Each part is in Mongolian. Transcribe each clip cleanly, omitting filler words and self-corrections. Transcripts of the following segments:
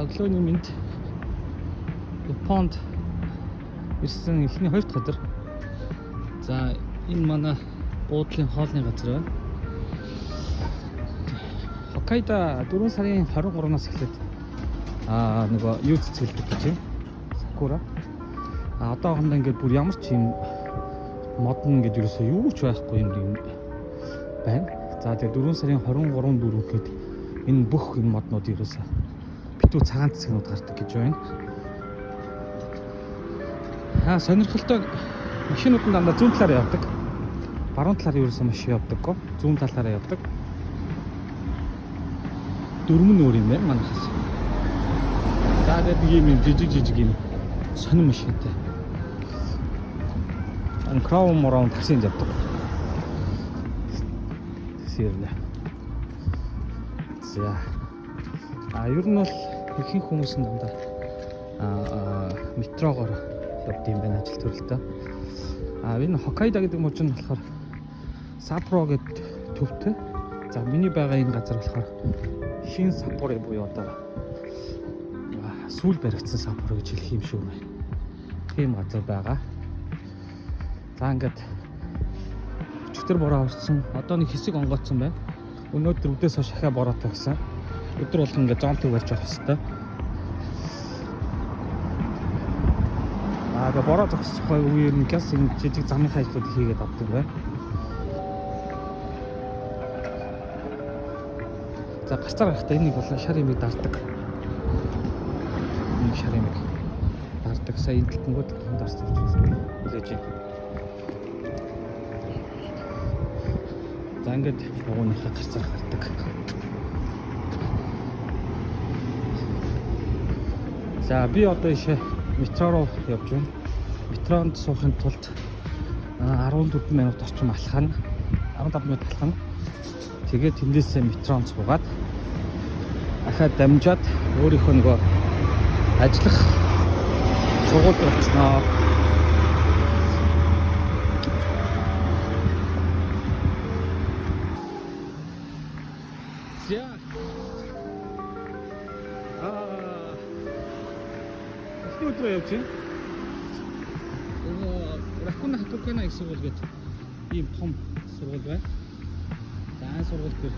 өглөөний мэнд Японд ирсэн эхний 2 дахь өдөр. За энэ манай буудлын хоолны газар байна. Хоккайдо 4 сарын 23-наас эхлээд нөгөө юу цэцгэлдэг гэж юм. Сакура. Одоохондоо ингээд бүр ямар ч юм модон ингээд ерөөсөө юу ч байхгүй юм байна. За тэгээ 4 сарын 23-4 гээд энэ бүх энэ моднууд ерөөсөө битүү цагаан цэцгнүүд гардаг гэж байна. Сонирхолтой машинууд нь дандаа зүүн талаараа явдаг. Баруун талаар ерөөсөө маш явдаггүй. Зүүн талаараа явдаг. Дөрмөн өөр юм байна манайхаас. За тэгээд ийм жижиг юм сонин машинтай. Crown морон таксинд явдаг. Тэсэрлээ. За. Ер нь бол ихэнх хүмүүс нь дандаа метрогоор явд юм байна ажил төрөлтөө. Энэ Хоккайдо гэдэг мужид нь болохоор Саппоро гэдэг төвтэй. За миний байгаа энэ газар болохоор Шин Саппоро буюу одоо сүүл баригдсан Саппоро гэж хэлэх юм шүү байна. Тийм газар байгаа. За ингээд өчтөр бороо орсон. Одоо нэг хэсэг онгоцсон байна. Өнөөдөр өдөөс хойш ахаа бороотой гэсэн. Өдөр болгон ингээд зонтог барьж авах хэрэгтэй. Тэгээ бороо зогсох үеэр нь газ энэ жижиг замын хайдлууд хийгээд авдаг байна. За гацаар гарахтаа энийг бол шар ямиг дарддаг. Нэг шар ямиг дарддаг. Сая энэ тэлбэнгүүд дарддаг гэж хэлж байна. За ингээд ууныхаа гацаар гардаг. За би одоо ишээ метро руу явж байна. Метронд суухын тулд 14 минут орчим алхана, 15 минут алхана. Тэгээд тэндээсээ метронд суугаад ахаад дамжаад өөрийнхөө нөгөө ажиллах сургуульд очноо. За. Өдөр явж байна. Ракуна Хакукана их сургууль гэдэг ийм том сургууль байна. За энэ сургууль дээр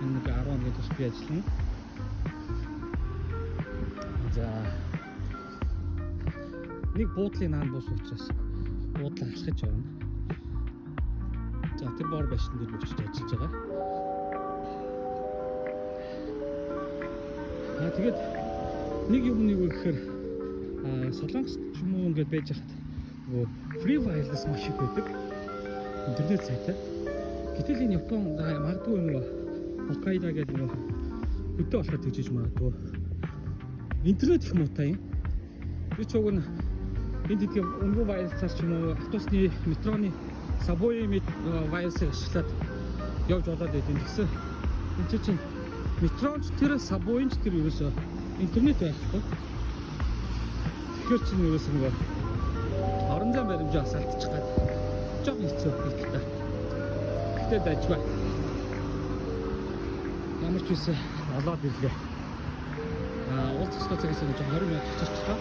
нэг 10 он гэж би ажиллана. За нэг буудлын наан бус учраас буудлаа алхаж явна. За тэр боор башин дээр очиж ажиллаж байгаа. Тэгээд нэг юм юу гэхээр Солонгос ч юм уу ингээд байж хат нөгөө free wireless маш их байдаг. Интернет сайтай. Гэтэл энэ Япон магадгүй нөгөө Хоккайдо гэдэг нөгөө хөдөө болоход тэгжиж магадгүй. Интернет их муутай юм. Би ч уг нь энэ тэдгээр өнгөө wireless-аар ч юм уу автобусны метроны сабвей wireless-ыг ашиглаад явж болоод байдیں۔ Тэгсэн энэ чинь метроч тэр сабвейч тэр ерөөсөө интернет байхгүй. Тэгэхээр чинь ерөөсөө нөгөө орон зай баримжаас алдчих гад жоо хэцүү хэлдэг. Гэтэ дажгүй. Ямар ч үсэ олоод ирлээ. Уулзах цагаас нэг 20 минут цацчихлаа.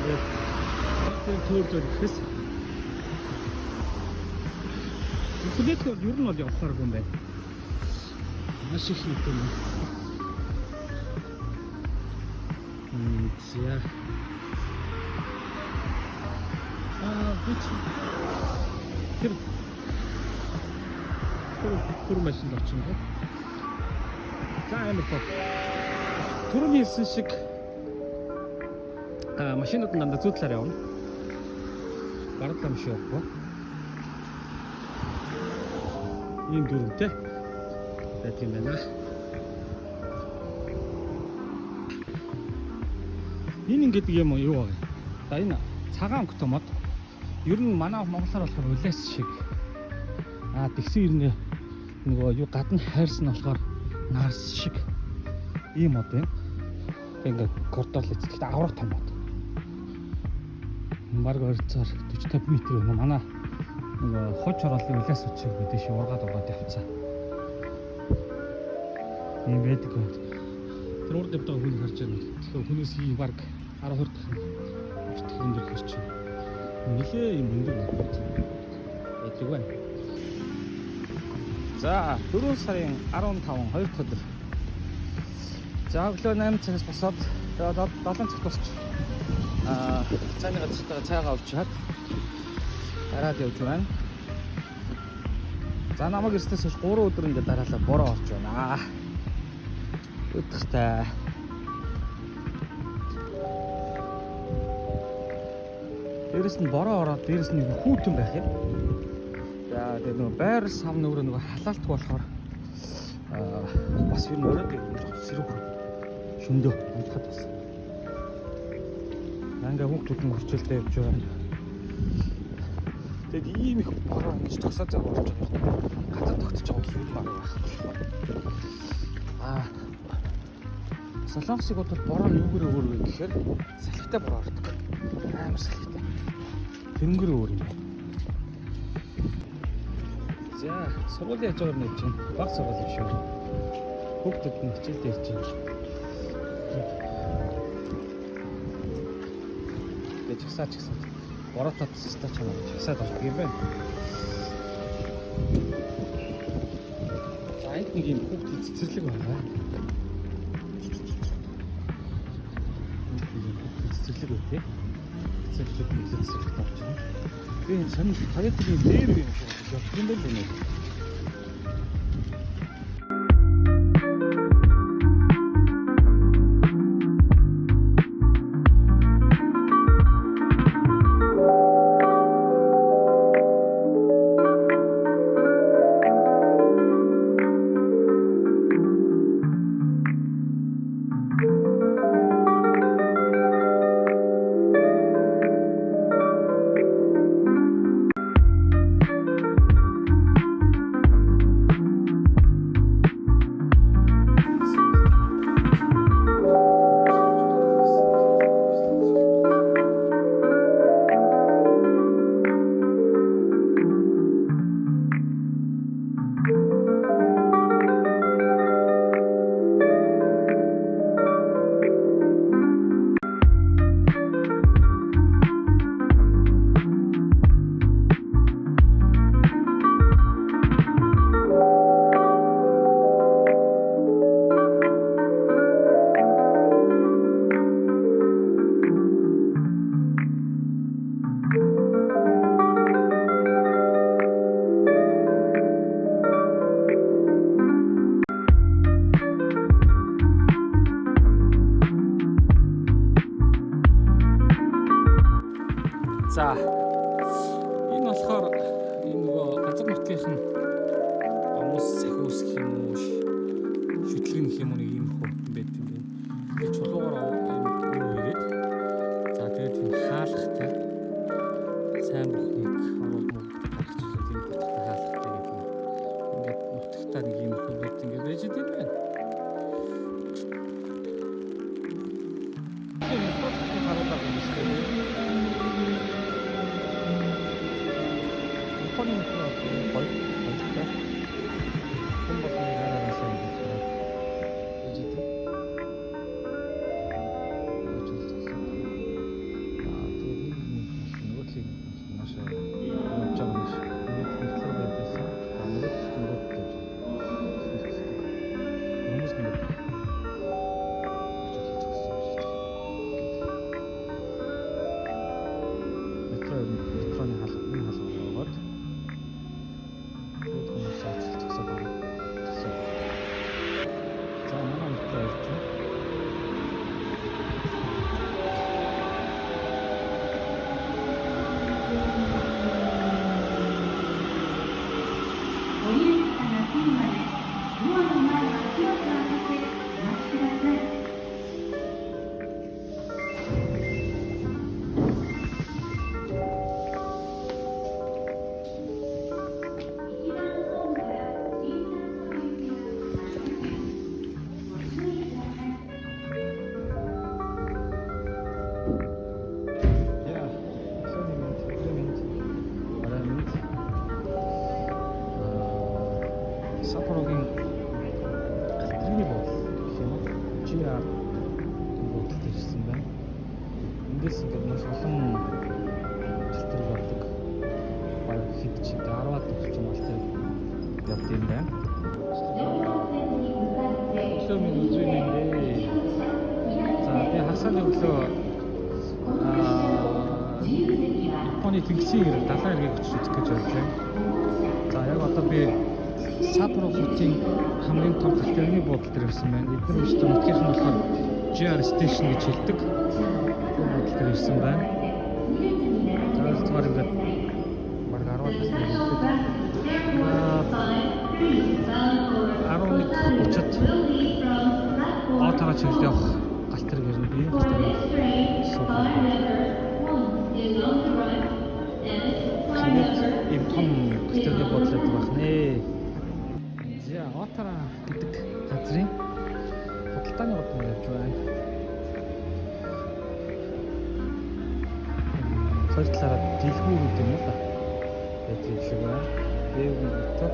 Тэгээд төөрөөр ихэс. Интернет бол ер нь бол явахааргүй юм байна. Маш их юм байна. За. Тэр машинд очих юм. За энэ бол түрүүний хэлсэн шиг машинууд нь дандаа зүүн талаар явна. Баруун талаа маш явахгүй. Ийм дөрөвтэй байдаг юм байна. Энэ ингэдэг юм уу юу вэ? За энэ цагаан өнгөтэй мод. Ер нь манай монголоор болохоор улаас шиг. Тэгсэн ирнэ нөгөө юу гадна хайрс нь болохоор нарс шиг ийм мод байна. Тэг ингээд кордол эцэгт аврах том мод. Бараг 240 м байна. Манай нөгөө хож хороолын улаас үчиг гэдэг шиг ургаад явцсан. Ийм байдаг байна. Тэр урд явдаг хүнийг харж байна. Тэгэхээр хүнээс ийм баг 10 20 дахин өндөр хэрч байна. Нилээ юм өндөр байдаг байна. За 4 сарын 15 2 дахь өдөр. За өглөө 8 цагаас босоод 7 цаг босч цааны газартаа цайгаа авч чад дараад явж байна. За намайг эрснээс хойш 3 өдөр ингээд дараалал бороо орж байна. Өдөртэй. Дээрэс нь бороо ороод дээрэс нь хүүтэн байх юм. За тэгээ нөгөө байр сав нөгөө халаалтгүй болохоор бас ер нь оройд сэрүүх шөндөө унтахад бас. Ингээ хүүхдүүд нь хурцлээ явж байгаа. Тэгэд ийм их бороо ингэж тасаа цаг болж байгаа. Газар тогтож байгаа зүйл баг байх болохоор. Солонгосыг бол бороо нь юугээр өөр вэ гэхээр салхитай бороо ордог. Амар салхитай. Тэнгэр өөр юм байна. За сургуулийн яж байгаа нэг чинь баг сургууль юм шүү. Хүүхдүүд нь хичээлдээ ирж байна. Гэж хасаач гэсэн. Боротод систем чанаа гэж хасаад ордог юм байна. За энд нэг юм хүүхдийн цэцэрлэг байна. Цэцэрлэг үү те? Цэцэрлэг нэг цэцэрлэг болж байна. Би энэ сонир хаягдлын дээр юм шиг явах юм байна нэ. За энэ болохоор энэ нөгөө газар нутгийнх нь ус сахиус гэх юм уу шүтлэг гэх юм уу нэг юм хөвтөн байт юм байна. Тэгээ чулуугаар юм ирээд за тэгээд тийм хаалгатай сайн бүхнийг оруулах гаргачихлаа тийм бүхний хаалгатай гэдэг юм. Ингээд нутагтаа нэг юм хөвөд ингээд байж байгаа юм байна. Энэ нутгийн харуулдаг юм шиг байна. Саппорогийн галтрины боол гэх юм уу? GR Эндээс ингээд маш олон төр болдог. Баг хэд ч 10-аад орчим болтой явд юм байна. Өглөө минь үзүүлэндээ. За би хасааны өглөө Японы тэнгисийн далайн эргийг очиж үзэх гэж явж байна. За яг одоо би Саппоро хотын хамгийн том галерейны буудлын дээр ирсэн байна. Эдгээр өчтөр нутгийнх нь болохоор JR Station гэж хэлдэг. Буудлын дээр ирсэн байна. Тэгэхээр ингээд баг 10-аад насны хэлдэг. 11:30-д Отава чиглэл явах галтерэг ирнэ. Би галтерэг суух. Ийм том галтергийн буудлын байх нэ. За Отава гэдэг газрын худалдааны буудлын явж байна. Хоёр талаараа дэлгүүрүүд юм уу та? Байдаг юм шиг байна. Дээгүүртэй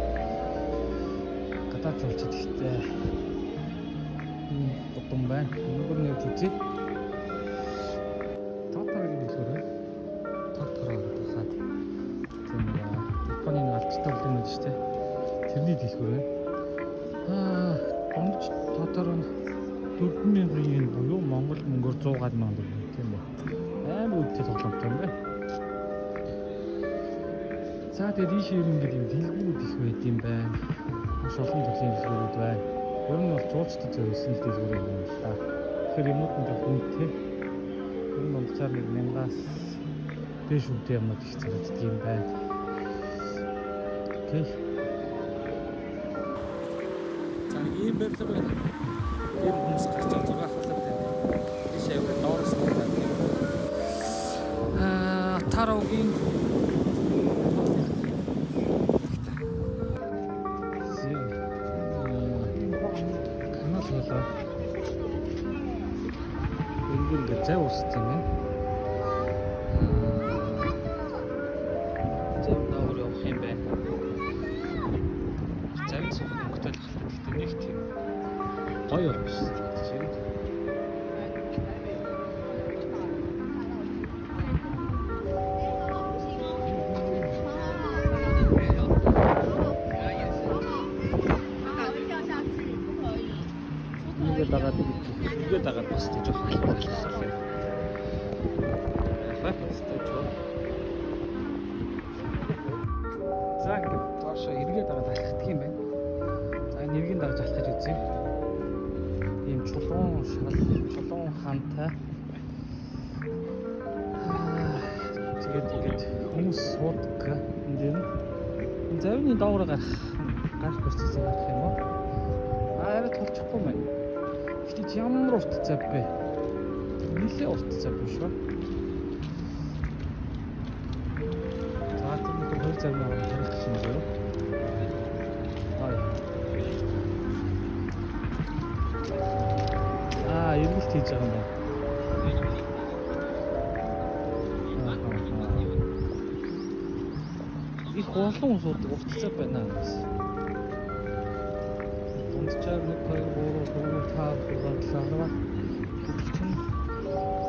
гадаад жуулчид ихтэй бодон байна. Өнөөдөр нэг үзье. Тотагийн дэлгүүр. Тотараа хаад. Тийм Японы алдартай бүлэг нь шүү дээ. Тэрний дэлгүүр байна. Гондч Тотараа 4,000 yen буюу Монгол мөнгөөр 100 мянган төгрөг тийм үү. Амар үдтэй тоглоомтой юм байна. За тэгээд ийш ирэн гэдэг дэлгүүрүүд их байд юм байна. Маш олон төрлийн дэлгүүрүүд байна. Ер нь бол жуулчдад зориулсан дэлгүүр юм байна л да. Тэгэхээр юмуд нь хүнтэй. Ер нь монцоор 1000-аас дээш үнэтэй юмуд их зарагддаг юм байна. Окей. За ийм байдлаар байна. Ийм хүмүүс гарч байгаа хахалтай байна. Ийш яваад доороос нь байна. Тарогийн ингээд зай ууст юм байна. Зай даавар явах юм байна. Зай цог хөнгөтэй гэхдээ нэг тийм гоё биш. Игээ дагаад бас тийж жоох болчихлоо. За ингээд доошо эргээ дагаад алхдаг юм байна. За энэ эргийн дагаж алхаж үзье. Ийм чулуун хантай. Тэгээд хүмүүс суудаг энэ дэр. Завны доогоор гарах процесс гарах юм уу? Арай толчихгүй байна. Гэтэл ямар урт цав бэ? Нилээ урт цав биш үү? За тэгээд хоёр завны аваад тарих юм байна. Эргэлт хийж байгаа юм байна. Их олон суудаг урт цав байна гэсэн. Чаар нэг хоёр гурав тав боллоо.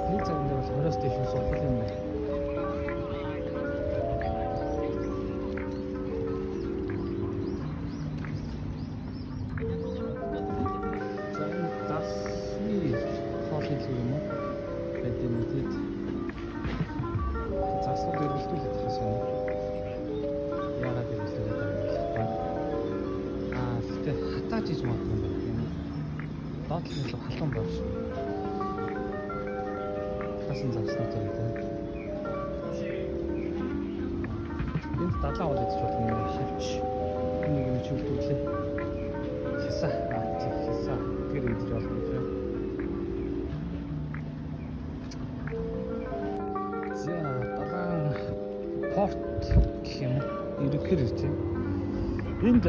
Нэг цагт бол 20-аас дээш суух юм байна. За дасны хоолны юм уу? Гэдэг нь тийм. Засвар дэргэлтүүлээд тахсан юм. Яагаад дэргэлтүүлээд байгаа юм бэ? Хатааж иж магадгүй байна. Доотлын л халуун байна шүү. Хасан загснаа тэр үү. Энд далаа бол идэж болно юм шивч. Энийг нь чивтүүлээ. Хисаа. Хисаа. Тэр идэж болно юм. За далаа порт гэх юм. Ирэхээр ирж байна. Энд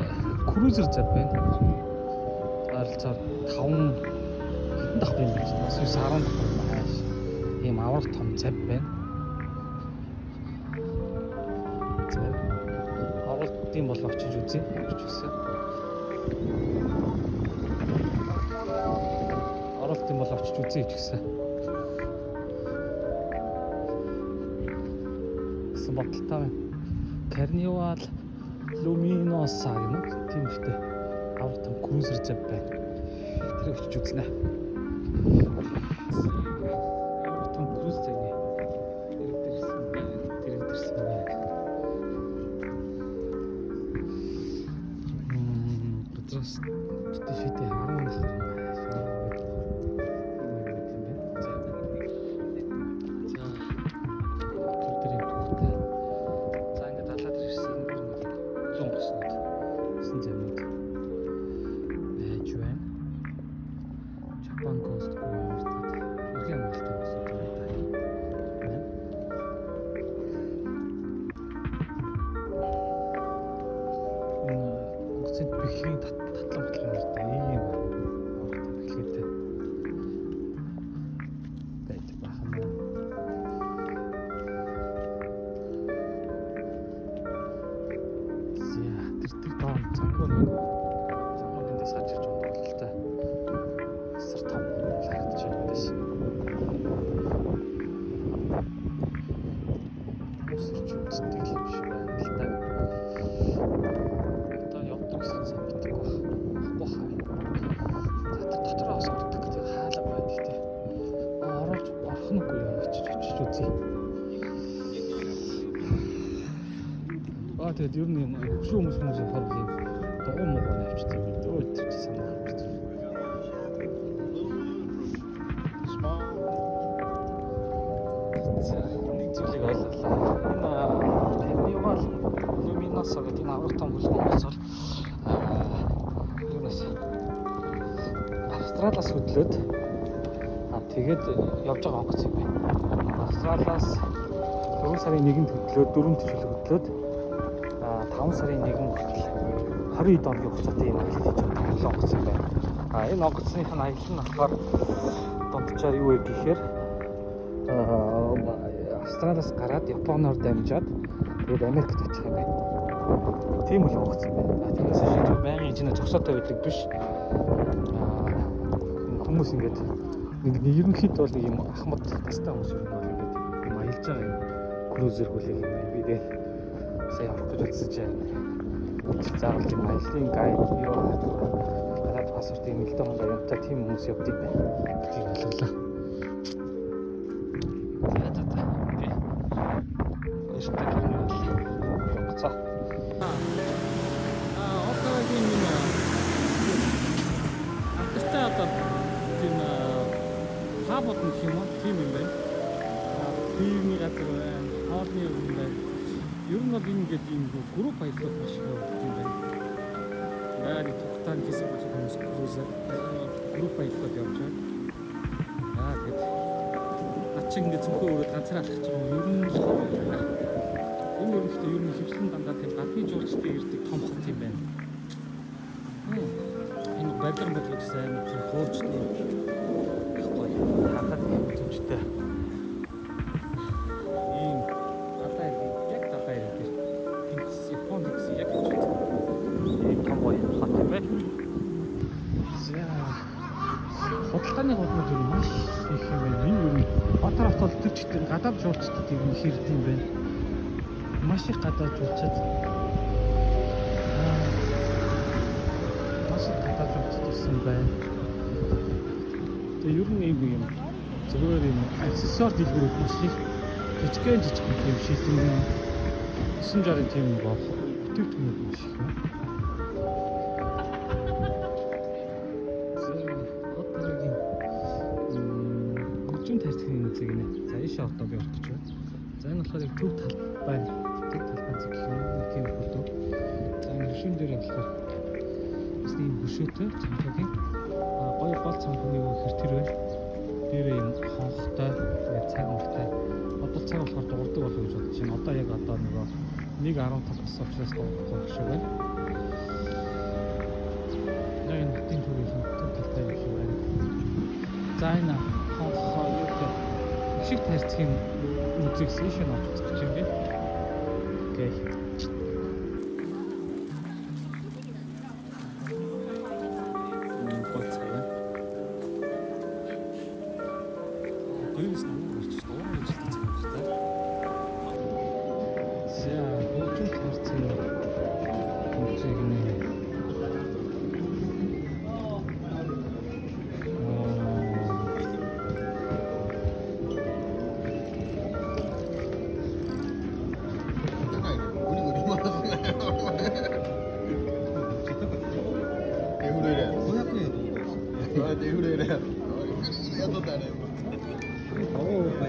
крузер зав байна. Харилцаар 5 хэдэн давх юм бэ? 9-10 давх байна. Ийм аврах том зав байна. За авралтын бол очиж үзье. Очиж үзье. Авралтын бол очиж үзье гэж гисэн. бодолтой байна. Carnival Luminosa гэнэ. Тийм ихтэй авто cruiser зав байна. Тэр очиж үзнэ. Авто cruiser зав. Just the shit haram. Japan Coast Иргэн амралт болсон байна. Оцент бэхлийн татлан батлан юм бэхлээтэй байж бахан. Зя тэр доо цангууд сажиж унтуултай. Сар том харагдаж байна дээс. Өсөрч үздэг юм шиг байна л да. Одоо явдаг гэсэн санагддаг баг. Ахгүй хаа. Дотроос ордог гэдэг хаалга байна гэхдээ. Орж орхногүй юм очиж үзье. Тэгээд ер нь юм хөшөө хүмүүс хор юм дугуй муу навчдаг юм. Өө тэр чи санаа авчих. Нэг зүйлийг ойлголоо. Энэ Carnival Luminosa гэдэг энэ аврал том хөлбөмбөц бол юунаас Австралиас хөдлөөд тэгээд явж байгаа онгоц юм байна. Австралиас 4 сарын 1-нд хөдлөөд 4 төрлөг хөдлөөд 5 сарын 1-нд хүртэл 20 оны хугацаатай юм ажил хийж байгаа онгоц юм байна. Энэ онгоцных нь аялал нь болохоор дунджаар юу вэ гэхээр Австралиас гараад Японоор дамжаад тэгээд Америкт очих юм байна. Тийм үл онгоц юм байна. Тиймээс шийдвэр байнгын хэмжээний зогсоотой байдаг биш. Хүмүүс ингээд ерөнхийдөө бол нэг юм ахмад тастай хүмүүс юм бол ингээд юм аялж байгаа юм. Крузер хүлээх юм байна. Би тэгээд сая авах гэж үзсэн чинь заавал тийм аяллаа гайд юу гадаад паспортын нэлээд хондоо явтаа тийм хүмүүс явдаг байна. Тийм боллоо. Хабот нь юм уу? Тийм юм байна. Фирмийн газар байна. Хоолны юм байна. Ер нь бол ингээд ийм групп аялал маш их явагдаж юм байна. Яагаад тухтаан хийсэн болох хүмүүс крузер групп аялал явж байгаа. Тэгээд над чи ингээд зөвхөн өөрөө ганцаар алхаж байгаа юм. Ер нь энэ өрнөхдөө ер нь хөвчлэн дандаа тийм гадны жуулчдын ирдэг том хот юм байна. Энэ барилга бодлого сайн тийм хуучны хатад төвчтэй. Ийм гадаа яг гадаа ирдэг. Тэнцс Японд яг ийм том гоё хот юм байна. Худалдааны хотнууд юу маш их юм байна. Энэ юу Батар хот бол тэр чигт гадаад жуулчдад юм хэрэг юм байна. Маш их гадаад жуулчид маш их гадаад жуулчдсан байна. Ер нь юм зөвөр юм аксессуар дэлгүүрүүд маш их жижиг юм шилэн 960 тийм боо бүтээгдэхүүнүүд маш их байна. Хотын хүчин тархины үзэг нэ. За ийшээ одоо би орчих байна. За энэ болохоор төв тал байна. Төв талбай гэх юм тийм хөдөө. За энэ хөшүүн дээр болохоор бас нэг хөшөөтэй цамхагийн гоё гол цамхны юу гэхээр тэр байна. Тэр юм хонхтой тэгээд цаг мөртэй. Одоо цаг болохоор дуурдаг болов гэж бодож байна. Одоо яг одоо нөгөө 1.15 бас учраас дуурахгүй шиг байна. Энэ хотын төрийн талтай юм байна. За энэ хонхоо юу гэх шиг тарцгийн үзэг сешн авч үзэж байна тийм. Окей. гинэ.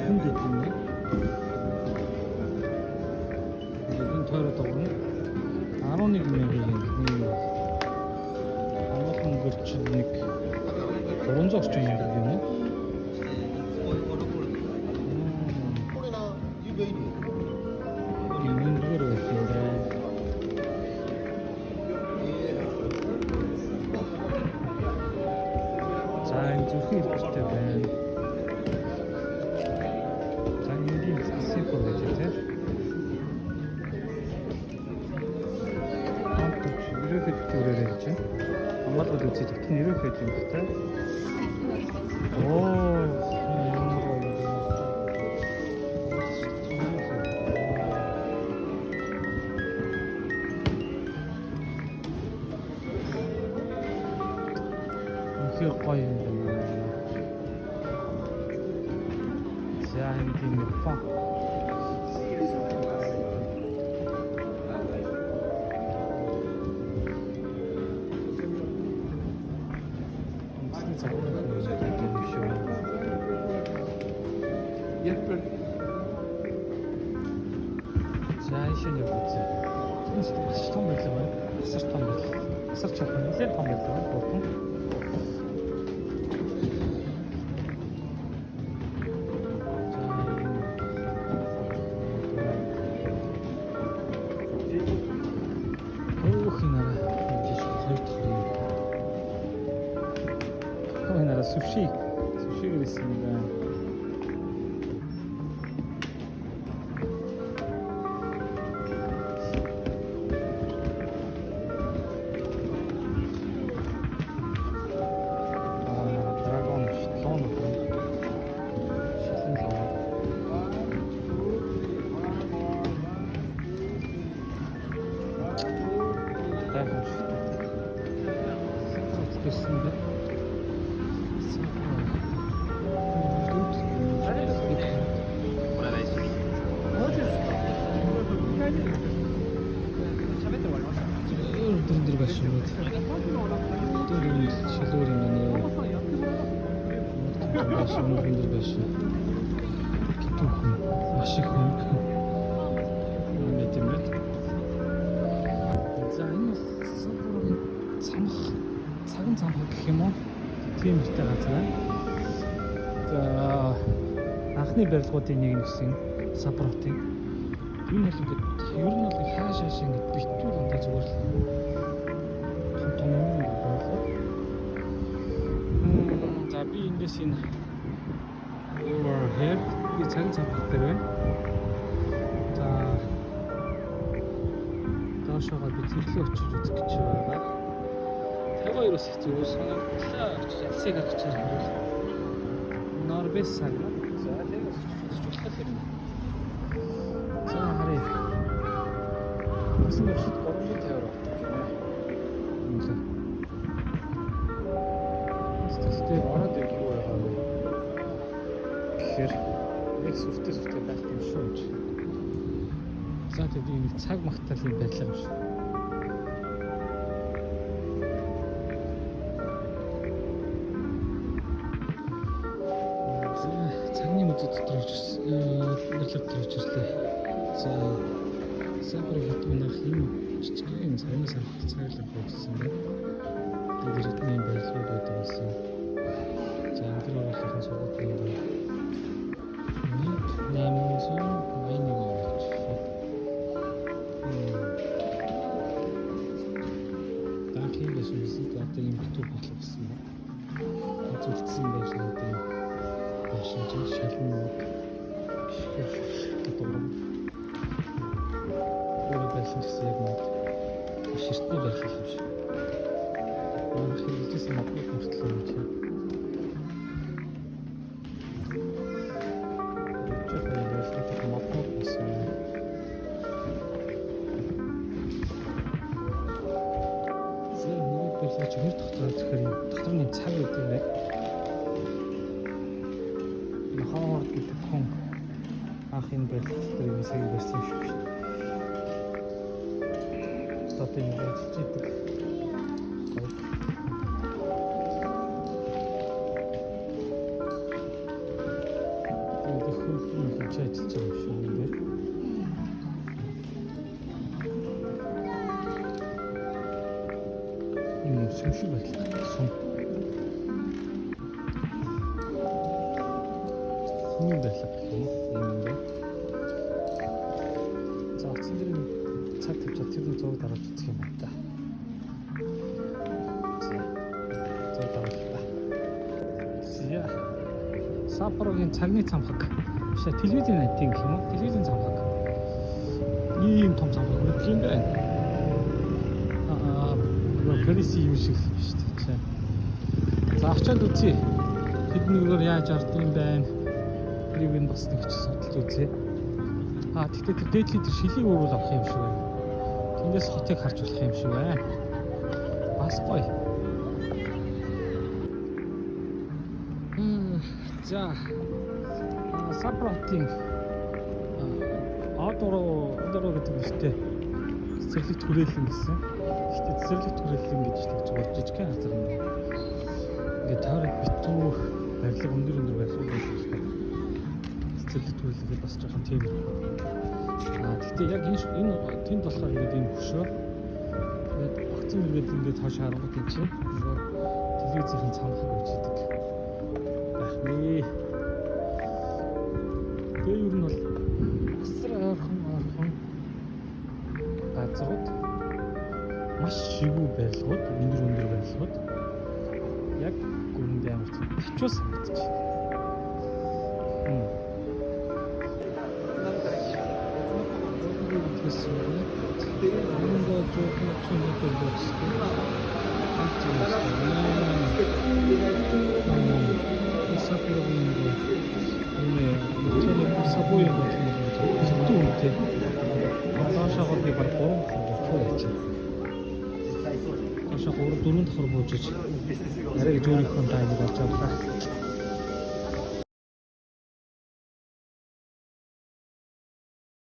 Хүн гэдэг юм. Энэ тойроод байгаа нь 11,000 yen. Амгалан гөрчил нэг 300 орчим янга юм уу? Энэ зүгээр байх юм байна. За энэ зөвхөн хэлбэртэй байна. За энэний симпл гэж тийм. Ерөөхдөө төрөөр явж байна. Амгалан үзэж их нь ерөөхдөө юм байна. Оо, ямар гоё. Үнэхээр гоё юм байна. За энэ тийм фон. За шинэ юу вэ? Тэс маш том байлаа байна. Асар том байлаа. Асар чухал нэлээд том байлаа бүгд. Өөх нэрэ тийш хоёр дахь юм. Ой нэрэ суши гэсэн юм байна. Дөрөв байшин. Дөрөв шилүүр юм нэ. Дөрөв байшин. Китүүхэн маш их хүн. Мэт юм байна. За энэ цамх цагаан цамх гэх юм уу? Тийм ихтэй газар байна. За анхны барилгуудын нэг гэсэн Саппоротын. Энэ бол ингээд ер нь бол хаашааш ингээд битүүр ундаа зүгээр л том юм байна. За би эндээс энэ overhead би цагаан цамх дээр байна. За доошоогоо би зэрлээ очиж үзэх гэж байгаа. 52-оос их зүгээр санагдлаа очиж алсыг авч байгаа. Норвег саг. За тэгээс очиж болох юм. За харъя. Асны шид 350 €. Үнэхээр. Тэстэй ороод ирэх үү яа. Тэгэхээр нэг сүртэй байх юм шүү. За тэгээд нэг цаг магтаалын барилга юм шүү. Цагны мэдээ дотор иржлээ. За сапар хатманах юм чичгэн цагны цаглах болсон байна. Тэгээд ирэтний барилгууд байдаг гэсэн. За энэ төрлийн суулгууд юм байна. 880 гэж. Дахин гэсэн одоо юм битүү болох гэсэн байна. Зөвлөсөн байж надад машин шалмууд гэдэг юм. Өөрөө байсан гэсэн яг нэг ширтний барилга юм шиг. Манайх хэлжсэн модны хүртэл юм чинь. толгой чи хэр дотроо тэгэхээр дотрны цаг үүдээ нэ. Хаваад гэдэг хүн анхын байдал дээр юм сая байсан шүү дээ. Одоо энэ ажиллаж идэг. Тэгээд хөлний ажиллаж байгаа юм шүү дээ. Энэ юм шиг байлаа. Сум. Сум байлаа гэх юм уу? За оцсон дээр цаг тавьчаад тэр нь зураг дараад үзэх юм байна. Зураг дараалаа. Зя. Саппорогийн цагны цамхаг. Биш телевизийн найдын гэх юм уу? Телевизийн цамхаг. Ийм том цамхаг үү юм байна. Гэрээсээ юм шиг шүү дээ. За очиад үзье. Тэднийгээр яаж ардсан юм байна? Тэрийг нь бас нэг ч судалж үзье. Тэгтээ тэр дээдлийн тэр шилийг өөрөөр авах юм шиг байна. Тэндээс хотыг харж болох юм шиг байна. Бас гоё. За Саппоротын одороо гэдэг нэртэй цэцэрлэг түрээлэн гэсэн. Гэхдээ цэцэрлэг түрээлэн гэж тэгж жижиг газар юм. Ингээд таарах битүү барилга өндөр барилга байдаг. Цэцэрлэг түрээлэг бас жоохон тийм. Гэхдээ яг энэ тэнд болохоор ингээд ийм хөшөө. Тэгээд багцсан ингээд цааш харангууд юм чинь. Телевизийн цамхаг гэж идэг. Ахмээ. Тэгээ юу нь бол асар ойрхон газрууд маш шигүү барилгууд, өндөр барилгууд яг гүрэндээ амар төвчөөс санагдаж байна. Дөрөв давхар буужиж арай зөөрийнхөө дайныг олж авлаа.